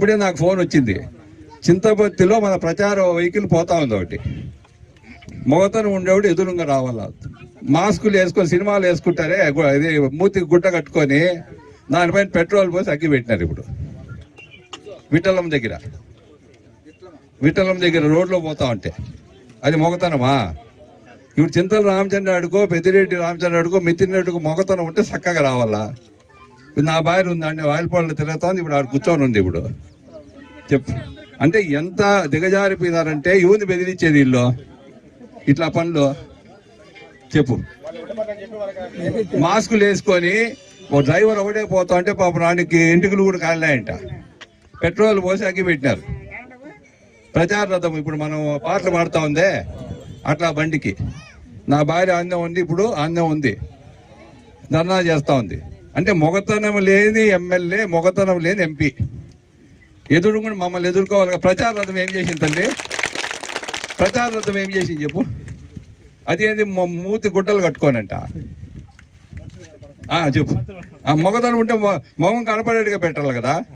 ఇప్పుడే నాకు ఫోన్ వచ్చింది, చింతపత్తిలో మన ప్రచార వెహికల్ పోతా ఉంది ఒకటి. మొగతను ఉండేవాడు ఎదురుగా రావాలా, మాస్కులు వేసుకొని సినిమాలు వేసుకుంటారే, ఇది మూతికి గుడ్డ కట్టుకొని దానిపైన పెట్రోల్ పోసి అగ్గి పెట్టినారు. ఇప్పుడు విఠలం దగ్గర రోడ్లో పోతా ఉంటే అది మొగతనమా? ఇప్పుడు చింతల రామచంద్ర అడుకో, పెద్దిరెడ్డి రామచంద్ర అడుకో, మితిన్ రెడ్డికో మొగతనం ఉంటే చక్కగా రావాలా? నా భార్య ఉందండి వాయిలపాళ్ళు తిరుగుతోంది, ఇప్పుడు ఆడు కూర్చొని ఉంది. ఇప్పుడు చెప్పు, అంటే ఎంత దిగజారిపోయినారంటే యువని బెదిరించేది వీళ్ళు ఇట్లా పనులు. చెప్పు, మాస్కులు వేసుకొని ఓ డ్రైవర్ ఒకటే పోతా ఉంటే పాపం నానికి ఇంటికలు కూడా కాలినాయంట, పెట్రోల్ పోసి అగ్గి పెట్టినారు. ప్రచార రథం ఇప్పుడు మనం పాటలు పాడుతూ ఉందే అట్లా బండికి. నా భార్య ఆందం ఉంది, ఇప్పుడు ఆందం ఉంది, ధర్నా చేస్తూ ఉంది. అంటే మొగతనం లేని ఎమ్మెల్యే, మొగతనం లేని ఎంపీ ఎదురు కూడా మమ్మల్ని ఎదుర్కోవాలి. ప్రచార రథం ఏం చేసింది తల్లి? ప్రచార రథం ఏం చేసింది చెప్పు? అదేంది మూతి గుడ్డలు కట్టుకోనంట. చెప్పు, మొగతనం ఉంటే మొగం కనపడేట్టుగా పెట్టాలి కదా.